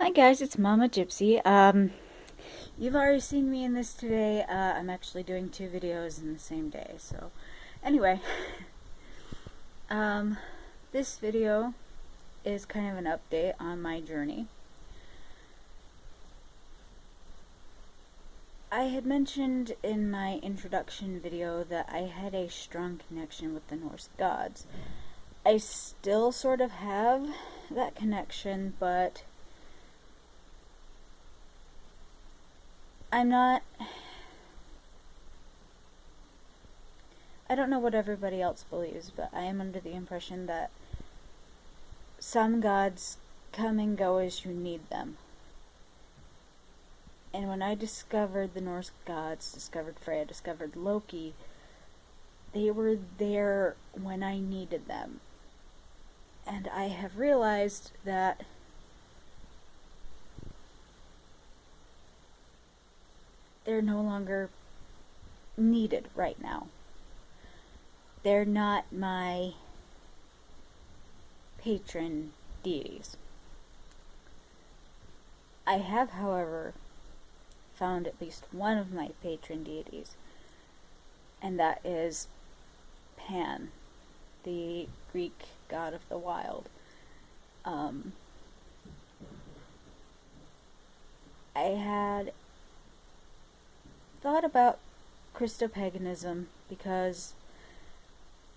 Hi guys, it's Mama Gypsy. You've already seen me in this today. I'm actually doing two videos in the same day. So, anyway, um, this video is kind of an update on my journey. I had mentioned in my introduction video that I had a strong connection with the Norse gods. I still sort of have that connection, but I don't know what everybody else believes, but I am under the impression that some gods come and go as you need them. And when I discovered the Norse gods, discovered Freya, discovered Loki, they were there when I needed them. And I have realized that they're no longer needed right now. They're not my patron deities. I have, however, found at least one of my patron deities, and that is Pan, the Greek god of the wild. I had thought about Christopaganism because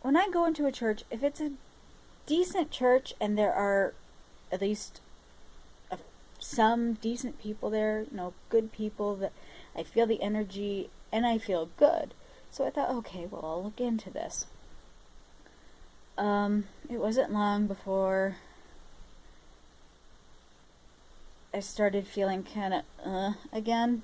when I go into a church, if it's a decent church and there are at least some decent people there, good people that I feel the energy and I feel good. So I thought, okay, well, I'll look into this. It wasn't long before I started feeling kind of again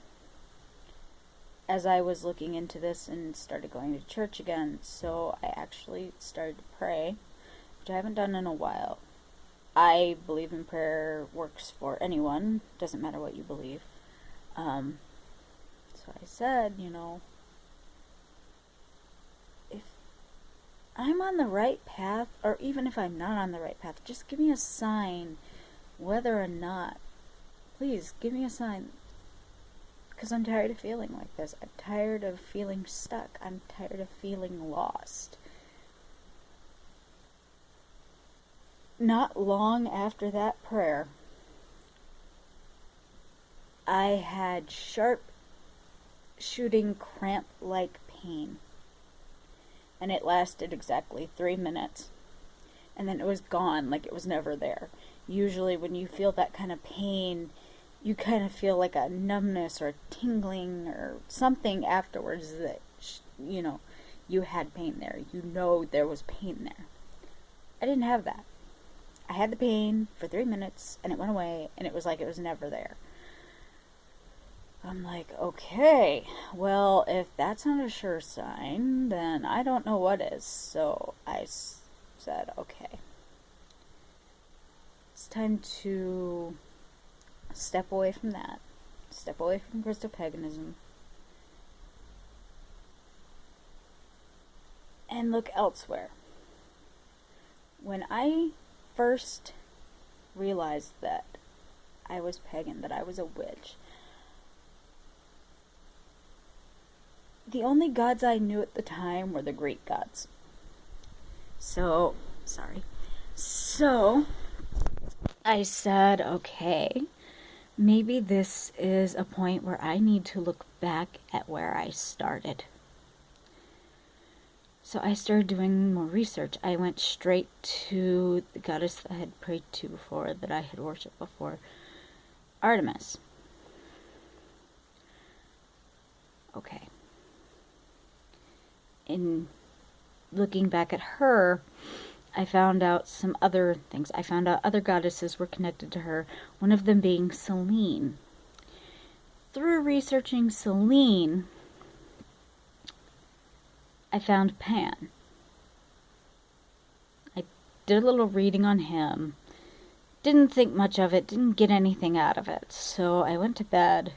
as I was looking into this and started going to church again. So I actually started to pray, which I haven't done in a while. I believe in prayer works for anyone, doesn't matter what you believe. So I said, if I'm on the right path, or even if I'm not on the right path, just give me a sign, whether or not. Please, give me a sign. Because I'm tired of feeling like this. I'm tired of feeling stuck. I'm tired of feeling lost. Not long after that prayer, I had sharp shooting cramp-like pain. And it lasted exactly 3 minutes. And then it was gone, like it was never there. Usually when you feel that kind of pain, you kind of feel like a numbness or a tingling or something afterwards that, you had pain there. There was pain there. I didn't have that. I had the pain for 3 minutes and it went away and it was like it was never there. I'm like, okay, well, if that's not a sure sign, then I don't know what is. So I said, okay, it's time to step away from that, step away from Christopaganism, and look elsewhere. When I first realized that I was pagan, that I was a witch, the only gods I knew at the time were the Greek gods. So I said, okay, maybe this is a point where I need to look back at where I started. So I started doing more research. I went straight to the goddess that I had prayed to before, that I had worshipped before, Artemis. Okay. In looking back at her, I found out some other things. I found out other goddesses were connected to her, one of them being Selene. Through researching Selene, I found Pan. I did a little reading on him. Didn't think much of it, didn't get anything out of it. So I went to bed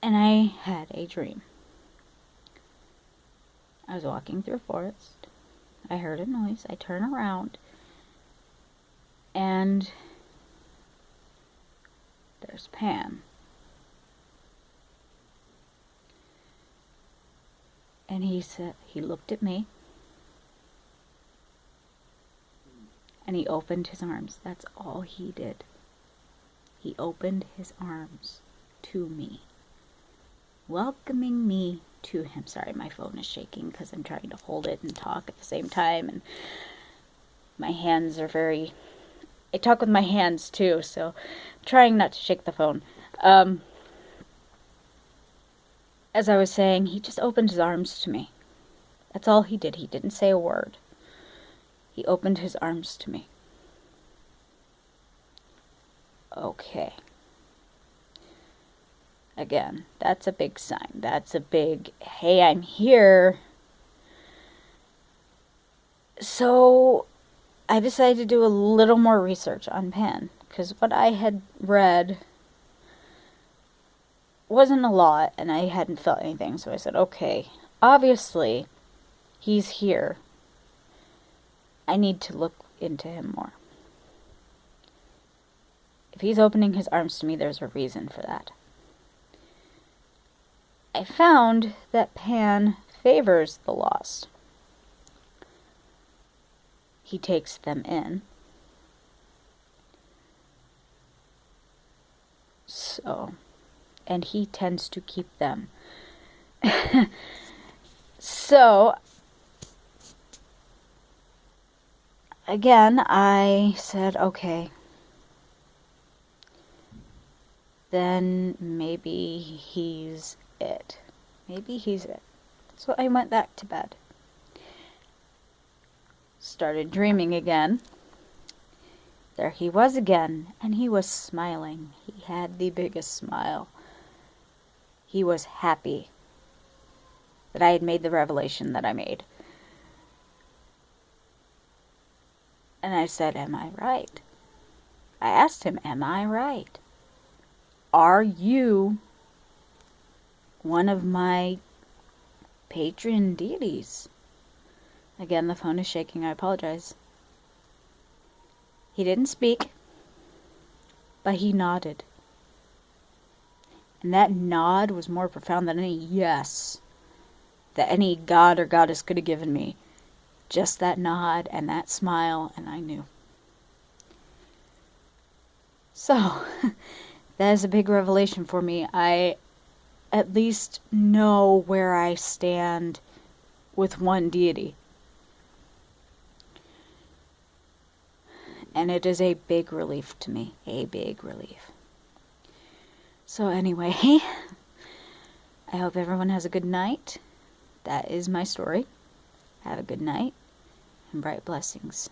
and I had a dream. I was walking through a forest. I heard a noise. I turn around and Where's Pan? And he said, he looked at me, and he opened his arms. That's all he did. He opened his arms to me, welcoming me to him. Sorry, my phone is shaking because I'm trying to hold it and talk at the same time, and my hands are very... I talk with my hands too, so I'm trying not to shake the phone. As I was saying, he just opened his arms to me. That's all he did. He didn't say a word. He opened his arms to me. Okay. Again, that's a big sign. That's a big, hey, I'm here. So I decided to do a little more research on Pan, because what I had read wasn't a lot, and I hadn't felt anything. So I said, okay, obviously he's here. I need to look into him more. If he's opening his arms to me, there's a reason for that. I found that Pan favors the lost. He takes them in. So, and he tends to keep them. So, again, I said, okay, then maybe he's it. Maybe he's it. So I went back to bed. Started dreaming again. There he was again, and he was smiling. He had the biggest smile. He was happy that I had made the revelation that I made. And I said, am I right? I asked him, am I right? Are you one of my patron deities? Again, the phone is shaking. I apologize. He didn't speak, but he nodded. And that nod was more profound than any yes that any god or goddess could have given me. Just that nod and that smile, and I knew. So, that is a big revelation for me. I at least know where I stand with one deity. And it is a big relief to me. A big relief. So anyway, I hope everyone has a good night. That is my story. Have a good night and bright blessings.